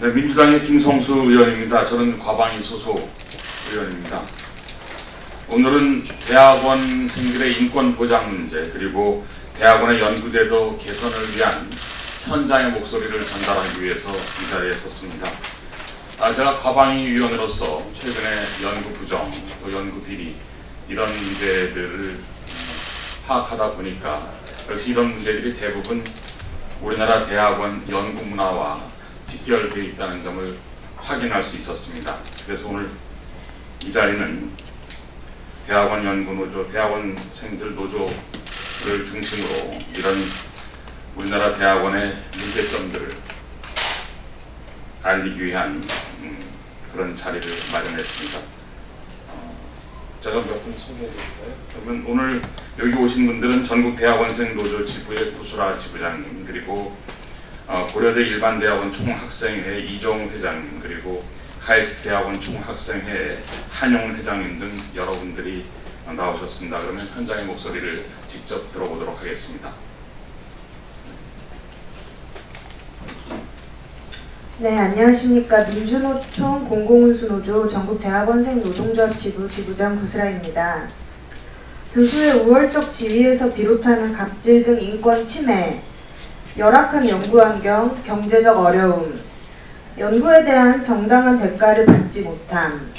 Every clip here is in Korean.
네, 민주당의 김성수 의원입니다. 저는 과방위 소속 의원입니다. 오늘은 대학원생들의 인권 보장 문제 그리고 대학원의 연구제도 개선을 위한 현장의 목소리를 전달하기 위해서 이 자리에 섰습니다. 제가 과방위 위원으로서 최근에 연구 부정, 또 연구 비리 이런 문제들을 파악하다 보니까 역시 이런 문제들이 대부분 우리나라 대학원 연구 문화와 직결되어 있다는 점을 확인할 수 있었습니다. 그래서 오늘 이 자리는 대학원 연구노조, 대학원생들 노조를 중심으로 이런 우리나라 대학원의 문제점들을 알리기 위한 그런 자리를 마련했습니다. 제가 몇 분 소개해드릴까요? 그러면 오늘 여기 오신 분들은 전국 대학원생 노조 지부의 구수라 지부장님, 그리고 고려대 일반대학원 총학생회 이종우 회장님, 그리고 카이스트 대학원 총학생회 한용 회장님 등 여러분들이 나오셨습니다. 그러면 현장의 목소리를 직접 들어보도록 하겠습니다. 네, 안녕하십니까. 민주노총 공공운수노조 전국대학원생 노동조합 지부 지부장 구슬아입니다. 교수의 우월적 지위에서 비롯하는 갑질 등 인권 침해, 열악한 연구환경, 경제적 어려움, 연구에 대한 정당한 대가를 받지 못함.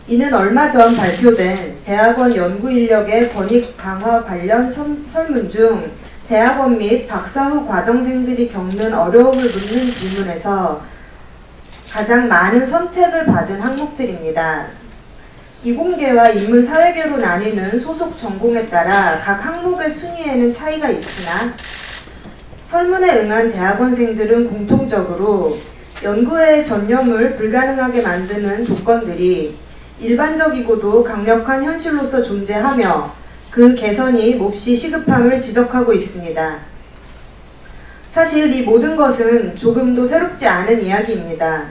이는 얼마 전 발표된 대학원 연구 인력의 권익 강화 관련 설문 중 대학원 및 박사 후 과정생들이 겪는 어려움을 묻는 질문에서 가장 많은 선택을 받은 항목들입니다. 이공계와 인문사회계로 나뉘는 소속 전공에 따라 각 항목의 순위에는 차이가 있으나 설문에 응한 대학원생들은 공통적으로 연구의 전념을 불가능하게 만드는 조건들이 일반적이고도 강력한 현실로서 존재하며 그 개선이 몹시 시급함을 지적하고 있습니다. 사실 이 모든 것은 조금도 새롭지 않은 이야기입니다.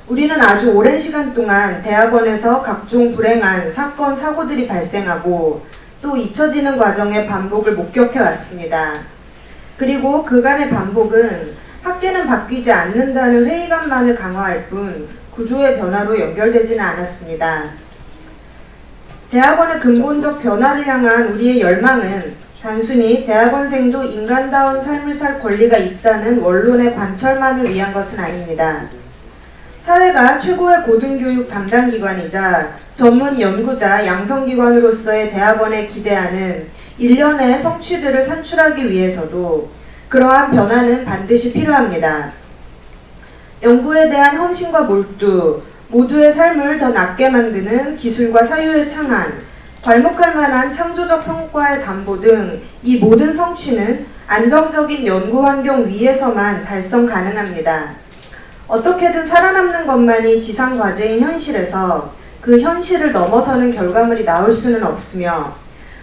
우리는 아주 오랜 시간 동안 대학원에서 각종 불행한 사건, 사고들이 발생하고 또 잊혀지는 과정의 반복을 목격해 왔습니다. 그리고 그간의 반복은 학계는 바뀌지 않는다는 회의감만을 강화할 뿐 구조의 변화로 연결되지는 않았습니다. 대학원의 근본적 변화를 향한 우리의 열망은 단순히 대학원생도 인간다운 삶을 살 권리가 있다는 원론의 관철만을 위한 것은 아닙니다. 사회가 최고의 고등교육 담당기관이자 전문 연구자 양성기관으로서의 대학원에 기대하는 일련의 성취들을 산출하기 위해서도 그러한 변화는 반드시 필요합니다. 연구에 대한 헌신과 몰두, 모두의 삶을 더 낫게 만드는 기술과 사유의 창안, 괄목할 만한 창조적 성과의 담보 등 이 모든 성취는 안정적인 연구 환경 위에서만 달성 가능합니다. 어떻게든 살아남는 것만이 지상 과제인 현실에서 그 현실을 넘어서는 결과물이 나올 수는 없으며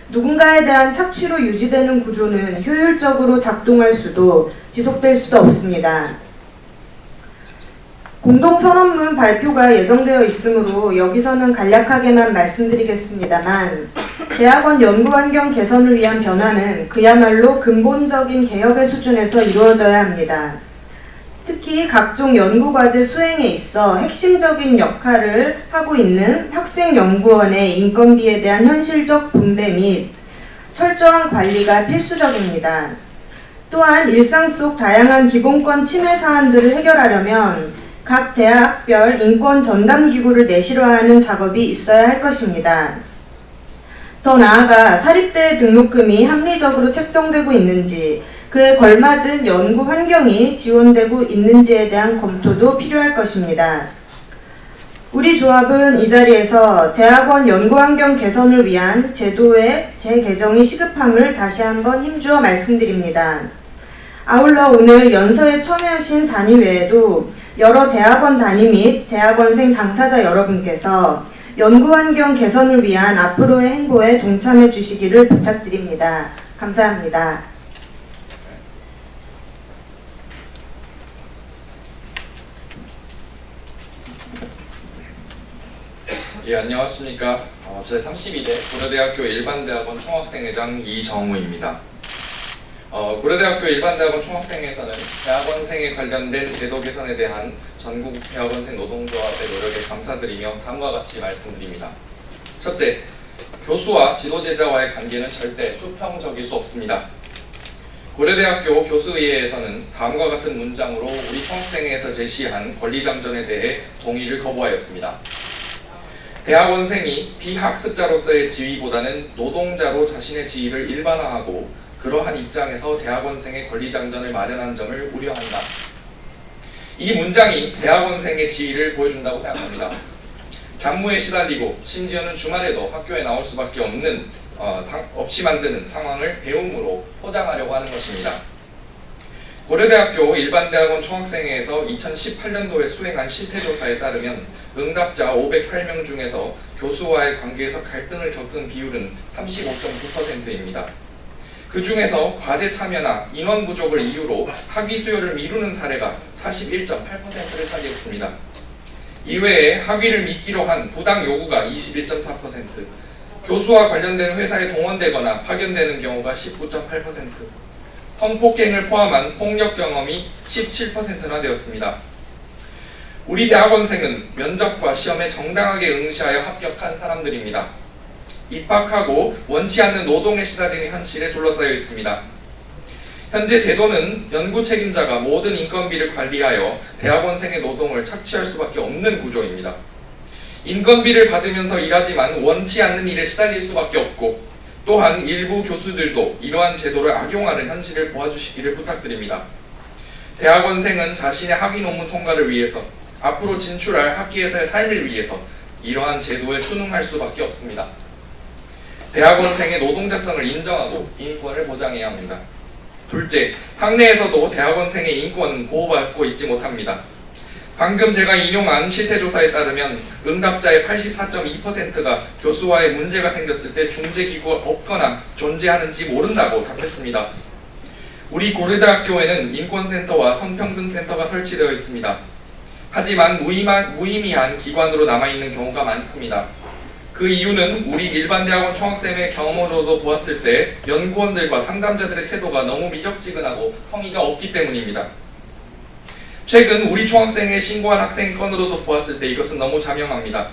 누군가에 대한 착취로 유지되는 구조는 효율적으로 작동할 수도 지속될 수도 없습니다. 공동선언문 발표가 예정되어 있으므로 여기서는 간략하게만 말씀드리겠습니다만 대학원 연구환경 개선을 위한 변화는 그야말로 근본적인 개혁의 수준에서 이루어져야 합니다. 특히 각종 연구과제 수행에 있어 핵심적인 역할을 하고 있는 학생연구원의 인건비에 대한 현실적 분배 및 철저한 관리가 필수적입니다. 또한 일상 속 다양한 기본권 침해 사안들을 해결하려면 각 대학별 인권 전담기구를 내실화하는 작업이 있어야 할 것입니다. 더 나아가 사립대 등록금이 합리적으로 책정되고 있는지, 그에 걸맞은 연구 환경이 지원되고 있는지에 대한 검토도 필요할 것입니다. 우리 조합은 이 자리에서 대학원 연구 환경 개선을 위한 제도의 재개정이 시급함을 다시 한번 힘주어 말씀드립니다. 아울러 오늘 연서에 참여하신 단위 외에도 여러 대학원 단위 및 대학원생 당사자 여러분께서 연구환경 개선을 위한 앞으로의 행보에 동참해 주시기를 부탁드립니다. 감사합니다. 예, 안녕하십니까. 제32대 고려대학교 일반대학원 총학생회장 이정우입니다. 고려대학교 일반대학원 총학생회에서는 대학원생에 관련된 제도 개선에 대한 전국 대학원생 노동조합의 노력에 감사드리며 다음과 같이 말씀드립니다. 첫째, 교수와 지도제자와의 관계는 절대 수평적일 수 없습니다. 고려대학교 교수의회에서는 다음과 같은 문장으로 우리 총학생회에서 제시한 권리장전에 대해 동의를 거부하였습니다. 대학원생이 비학습자로서의 지위보다는 노동자로 자신의 지위를 일반화하고 그러한 입장에서 대학원생의 권리장전을 마련한 점을 우려한다. 이 문장이 대학원생의 지위를 보여준다고 생각합니다. 잡무에 시달리고 심지어는 주말에도 학교에 나올 수밖에 없이 만드는 상황을 배움으로 포장하려고 하는 것입니다. 고려대학교 일반대학원 총학생회에서 2018년도에 수행한 실태조사에 따르면 응답자 508명 중에서 교수와의 관계에서 갈등을 겪은 비율은 35.9%입니다. 그 중에서 과제 참여나 인원 부족을 이유로 학위 수요를 미루는 사례가 41.8%를 차지했습니다. 이외에 학위를 미끼로 한 부당 요구가 21.4%, 교수와 관련된 회사에 동원되거나 파견되는 경우가 19.8%, 성폭행을 포함한 폭력 경험이 17%나 되었습니다. 우리 대학원생은 면접과 시험에 정당하게 응시하여 합격한 사람들입니다. 입학하고 원치 않는 노동에 시달리는 현실에 둘러싸여 있습니다. 현재 제도는 연구 책임자가 모든 인건비를 관리하여 대학원생의 노동을 착취할 수밖에 없는 구조입니다. 인건비를 받으면서 일하지만 원치 않는 일에 시달릴 수밖에 없고, 또한 일부 교수들도 이러한 제도를 악용하는 현실을 보아주시기를 부탁드립니다. 대학원생은 자신의 학위 논문 통과를 위해서, 앞으로 진출할 학기에서의 삶을 위해서 이러한 제도에 순응할 수밖에 없습니다. 대학원생의 노동자성을 인정하고 인권을 보장해야 합니다. 둘째, 학내에서도 대학원생의 인권은 보호받고 있지 못합니다. 방금 제가 인용한 실태조사에 따르면 응답자의 84.2%가 교수와의 문제가 생겼을 때 중재기구가 없거나 존재하는지 모른다고 답했습니다. 우리 고려대학교에는 인권센터와 성평등센터가 설치되어 있습니다. 하지만 무의미한 기관으로 남아있는 경우가 많습니다. 그 이유는 우리 일반대학원 총학생회 경험으로도 보았을 때 연구원들과 상담자들의 태도가 너무 미적지근하고 성의가 없기 때문입니다. 최근 우리 총학생회 신고한 학생 건으로도 보았을 때 이것은 너무 자명합니다.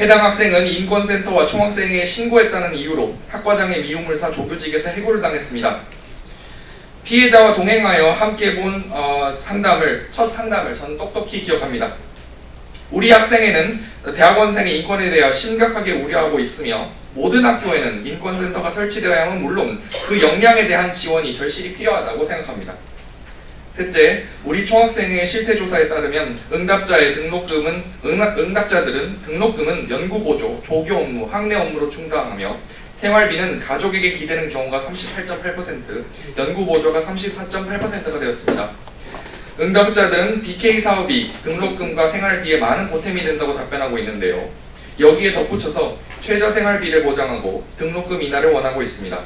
해당 학생은 인권센터와 총학생회에 신고했다는 이유로 학과장의 미움을 사 조교직에서 해고를 당했습니다. 피해자와 동행하여 함께 본 첫 상담을 저는 똑똑히 기억합니다. 우리 학생회는 대학원생의 인권에 대해 심각하게 우려하고 있으며 모든 학교에는 인권센터가 설치되어야 함은 물론 그 역량에 대한 지원이 절실히 필요하다고 생각합니다. 셋째, 우리 총학생회의 실태조사에 따르면 응답자들은 등록금은 연구보조, 조교 업무, 학내 업무로 충당하며 생활비는 가족에게 기대는 경우가 38.8%, 연구보조가 34.8%가 되었습니다. 응답자들은 BK 사업이 등록금과 생활비에 많은 보탬이 된다고 답변하고 있는데요. 여기에 덧붙여서 최저 생활비를 보장하고 등록금 인하를 원하고 있습니다.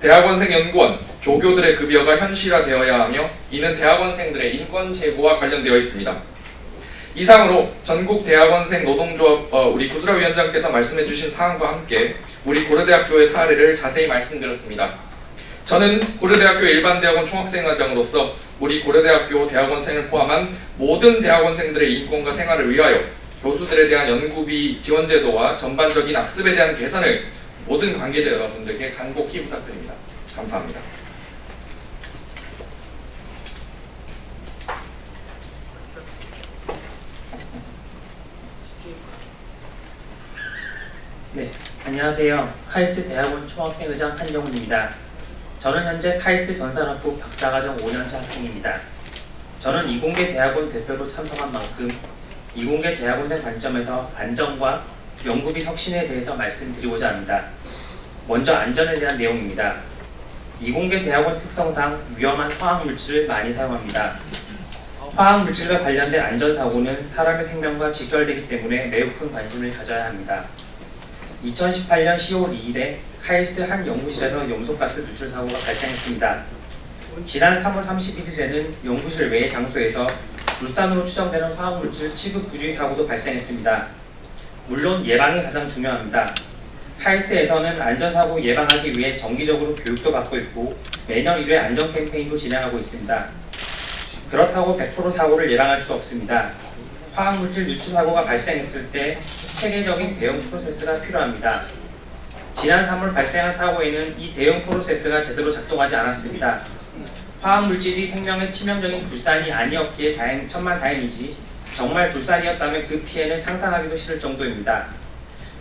대학원생 연구원, 조교들의 급여가 현실화되어야 하며 이는 대학원생들의 인권 제고와 관련되어 있습니다. 이상으로 전국 대학원생 노동조합 우리 구슬아 위원장께서 말씀해 주신 사항과 함께 우리 고려대학교의 사례를 자세히 말씀드렸습니다. 저는 고려대학교 일반대학원 총학생회장으로서 우리 고려대학교 대학원생을 포함한 모든 대학원생들의 인권과 생활을 위하여 교수들에 대한 연구비 지원 제도와 전반적인 학습에 대한 개선을 모든 관계자 여러분들께 간곡히 부탁드립니다. 감사합니다. 네, 안녕하세요. 카이스트 대학원 총학생회장 한정훈입니다. 저는 현재 카이스트 전산학부 박사과정 5년차 학생입니다. 저는 이공계 대학원 대표로 참석한 만큼 이공계 대학원생 관점에서 안전과 연구비 혁신에 대해서 말씀드리고자 합니다. 먼저 안전에 대한 내용입니다. 이공계 대학원 특성상 위험한 화학물질을 많이 사용합니다. 화학물질과 관련된 안전사고는 사람의 생명과 직결되기 때문에 매우 큰 관심을 가져야 합니다. 2018년 10월 2일에 카이스트 한 연구실에서 염소가스 누출 사고가 발생했습니다. 지난 3월 31일에는 연구실 외의 장소에서 물산으로 추정되는 화학물질 취급 부주의 사고도 발생했습니다. 물론 예방이 가장 중요합니다. 카이스트에서는 안전사고 예방하기 위해 정기적으로 교육도 받고 있고 매년 1회 안전 캠페인도 진행하고 있습니다. 그렇다고 100% 사고를 예방할 수 없습니다. 화학물질 누출 사고가 발생했을 때 체계적인 대응 프로세스가 필요합니다. 지난 3월 발생한 사고에는 이 대응 프로세스가 제대로 작동하지 않았습니다. 화학물질이 생명에 치명적인 불산이 아니었기에 천만다행이지 정말 불산이었다면 그 피해는 상상하기도 싫을 정도입니다.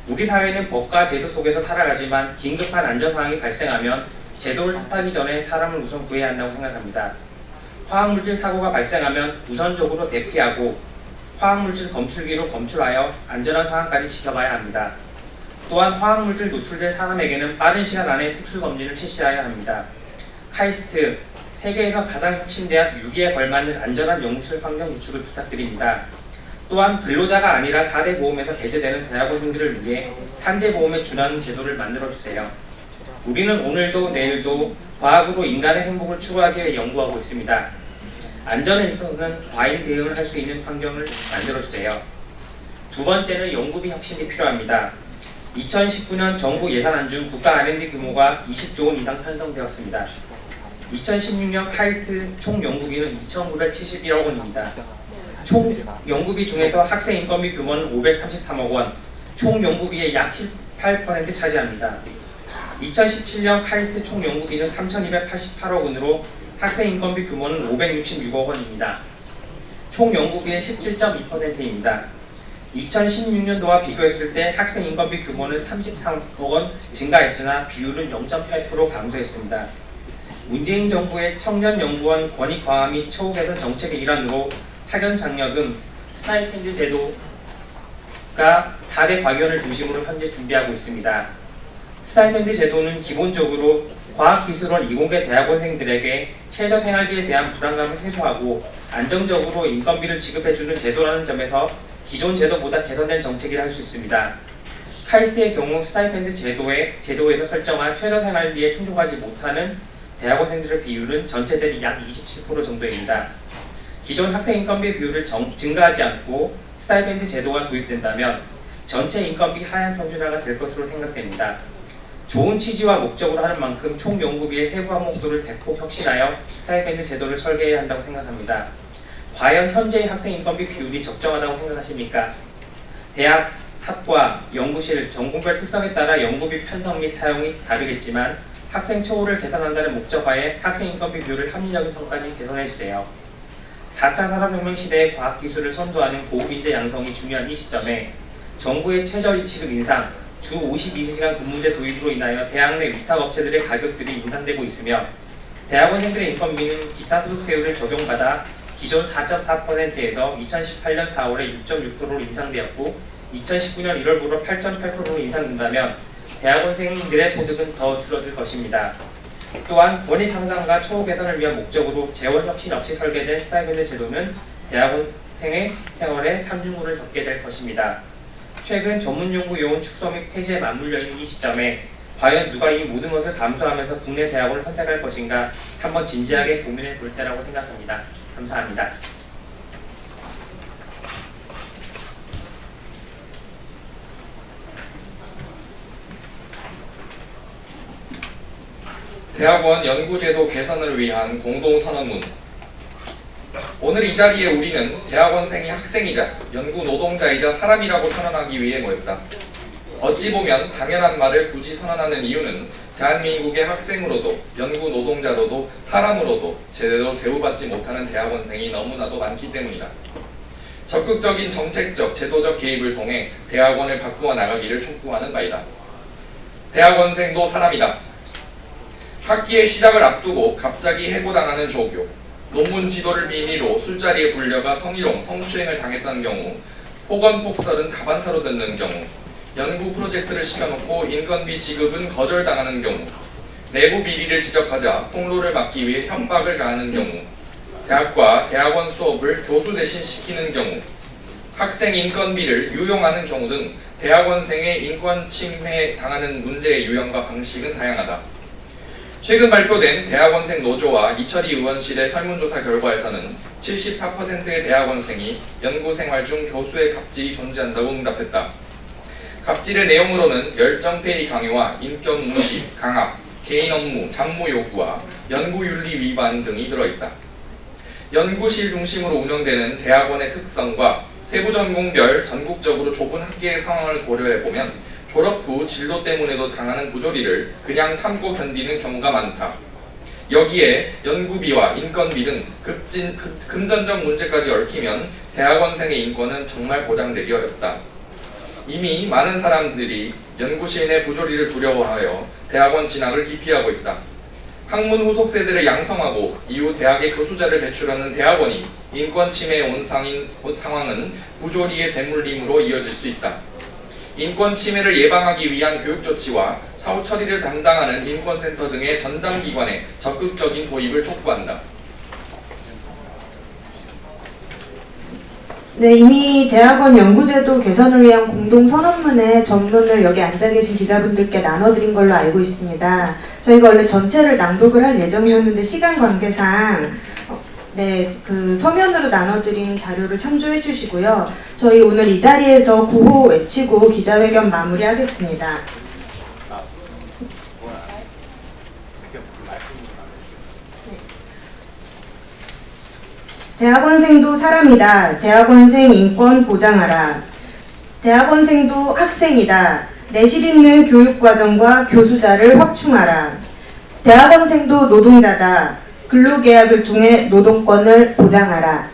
우리 사회는 법과 제도 속에서 살아가지만 긴급한 안전상황이 발생하면 제도를 탓하기 전에 사람을 우선 구해야 한다고 생각합니다. 화학물질 사고가 발생하면 우선적으로 대피하고 화학물질 검출기로 검출하여 안전한 상황까지 지켜봐야 합니다. 또한 화학물질 노출된 사람에게는 빠른 시간 안에 특수검진을 실시해야 합니다. 카이스트, 세계에서 가장 혁신대학 6위에 걸맞는 안전한 연구실 환경 구축을 부탁드립니다. 또한 근로자가 아니라 4대 보험에서 배제되는 대학원생들을 위해 산재보험에 준하는 제도를 만들어주세요. 우리는 오늘도 내일도 과학으로 인간의 행복을 추구하기 위해 연구하고 있습니다. 안전에 있어서는 과잉 대응을 할 수 있는 환경을 만들어주세요. 두 번째는 연구비 혁신이 필요합니다. 2019년 정부 예산안 중 국가 R&D 규모가 20조 원 이상 편성되었습니다. 2016년 카이스트 총 연구비는 2,971억 원입니다. 총 연구비 중에서 학생 인건비 규모는 533억 원, 총 연구비의 약 18% 차지합니다. 2017년 카이스트 총 연구비는 3,288억 원으로 학생 인건비 규모는 566억 원입니다. 총 연구비의 17.2%입니다. 2016년도와 비교했을 때 학생 인건비 규모는 33억 원 증가했으나 비율은 0.8% 감소했습니다. 문재인 정부의 청년연구원 권익 강화 및 처우 개선 정책의 일환으로 학연 장려금, 스타이펜드 제도가 4대 과기원을 중심으로 현재 준비하고 있습니다. 스타이펜드 제도는 기본적으로 과학기술원 이공계 대학원생들에게 최저생활비에 대한 불안감을 해소하고 안정적으로 인건비를 지급해주는 제도라는 점에서 기존 제도보다 개선된 정책이라 할 수 있습니다. 카이스트의 경우 스타이펜드 제도에서 설정한 최저생활비에 충족하지 못하는 대학원생들의 비율은 전체 대비 약 27% 정도입니다. 기존 학생 인건비 비율을 증가하지 않고 스타이펜드 제도가 도입된다면 전체 인건비 하향 평준화가 될 것으로 생각됩니다. 좋은 취지와 목적으로 하는 만큼 총 연구비의 세부 항목들을 대폭 혁신하여 스타이펜드 제도를 설계해야 한다고 생각합니다. 과연 현재의 학생 인건비 비율이 적정하다고 생각하십니까? 대학, 학과, 연구실, 전공별 특성에 따라 연구비 편성 및 사용이 다르겠지만 학생 처우를 개선한다는 목적하에 학생 인건비 비율을 합리적인 선까지 개선해주세요. 4차 산업혁명 시대의 과학기술을 선도하는 고급인재 양성이 중요한 이 시점에 정부의 최저지급 인상, 주 52시간 근무제 도입으로 인하여 대학 내 위탁업체들의 가격들이 인상되고 있으며 대학원생들의 인건비는 기타 소득세율을 적용받아 기존 4.4%에서 2018년 4월에 6.6%로 인상되었고 2019년 1월부로 8.8%로 인상된다면 대학원생들의 소득은 더 줄어들 것입니다. 또한 권익 향상과 처우 개선을 위한 목적으로 재원 혁신 없이 설계된 스타이펜드 제도는 대학원생의 생활에 삼중고를 겪게 될 것입니다. 최근 전문연구 요원 축소 및 폐지에 맞물려 있는 이 시점에 과연 누가 이 모든 것을 감수하면서 국내 대학원을 선택할 것인가 한번 진지하게 고민해 볼 때라고 생각합니다. 감사합니다. 대학원 연구제도 개선을 위한 공동선언문. 오늘 이 자리에 우리는 대학원생이 학생이자 연구 노동자이자 사람이라고 선언하기 위해 모였다. 어찌 보면 당연한 말을 굳이 선언하는 이유는 대한민국의 학생으로도 연구 노동자로도 사람으로도 제대로 대우받지 못하는 대학원생이 너무나도 많기 때문이다. 적극적인 정책적, 제도적 개입을 통해 대학원을 바꾸어 나가기를 촉구하는 바이다. 대학원생도 사람이다. 학기의 시작을 앞두고 갑자기 해고당하는 조교, 논문 지도를 빌미로 술자리에 불려가 성희롱, 성추행을 당했던 경우, 폭언폭설은 다반사로 듣는 경우, 연구 프로젝트를 시켜놓고 인건비 지급은 거절당하는 경우, 내부 비리를 지적하자 폭로를 막기 위해 협박을 가하는 경우, 대학과 대학원 수업을 교수 대신 시키는 경우, 학생 인건비를 유용하는 경우 등 대학원생의 인권 침해 당하는 문제의 유형과 방식은 다양하다. 최근 발표된 대학원생 노조와 이철희 의원실의 설문조사 결과에서는 74%의 대학원생이 연구생활 중 교수의 갑질이 존재한다고 응답했다. 갑질의 내용으로는 열정페이 강요와 인격 무시, 강압, 개인 업무, 잡무 요구와 연구윤리 위반 등이 들어있다. 연구실 중심으로 운영되는 대학원의 특성과 세부 전공별 전국적으로 좁은 학계의 상황을 고려해보면 졸업 후 진로 때문에도 당하는 부조리를 그냥 참고 견디는 경우가 많다. 여기에 연구비와 인건비 등 금전적 문제까지 얽히면 대학원생의 인권은 정말 보장되기 어렵다. 이미 많은 사람들이 연구실 내 부조리를 두려워하여 대학원 진학을 기피하고 있다. 학문 후속 세대를 양성하고 이후 대학의 교수자를 배출하는 대학원이 인권 침해에 온 상황은 부조리의 대물림으로 이어질 수 있다. 인권 침해를 예방하기 위한 교육 조치와 사후 처리를 담당하는 인권센터 등의 전담 기관의 적극적인 도입을 촉구한다. 네, 이미 대학원 연구제도 개선을 위한 공동선언문의 전문을 여기 앉아 계신 기자분들께 나눠드린 걸로 알고 있습니다. 저희가 원래 전체를 낭독을 할 예정이었는데 시간 관계상 그 서면으로 나눠드린 자료를 참조해 주시고요. 저희 오늘 이 자리에서 구호 외치고 기자회견 마무리하겠습니다. 대학원생도 사람이다. 대학원생 인권 보장하라. 대학원생도 학생이다. 내실 있는 교육과정과 교수자를 확충하라. 대학원생도 노동자다. 근로계약을 통해 노동권을 보장하라.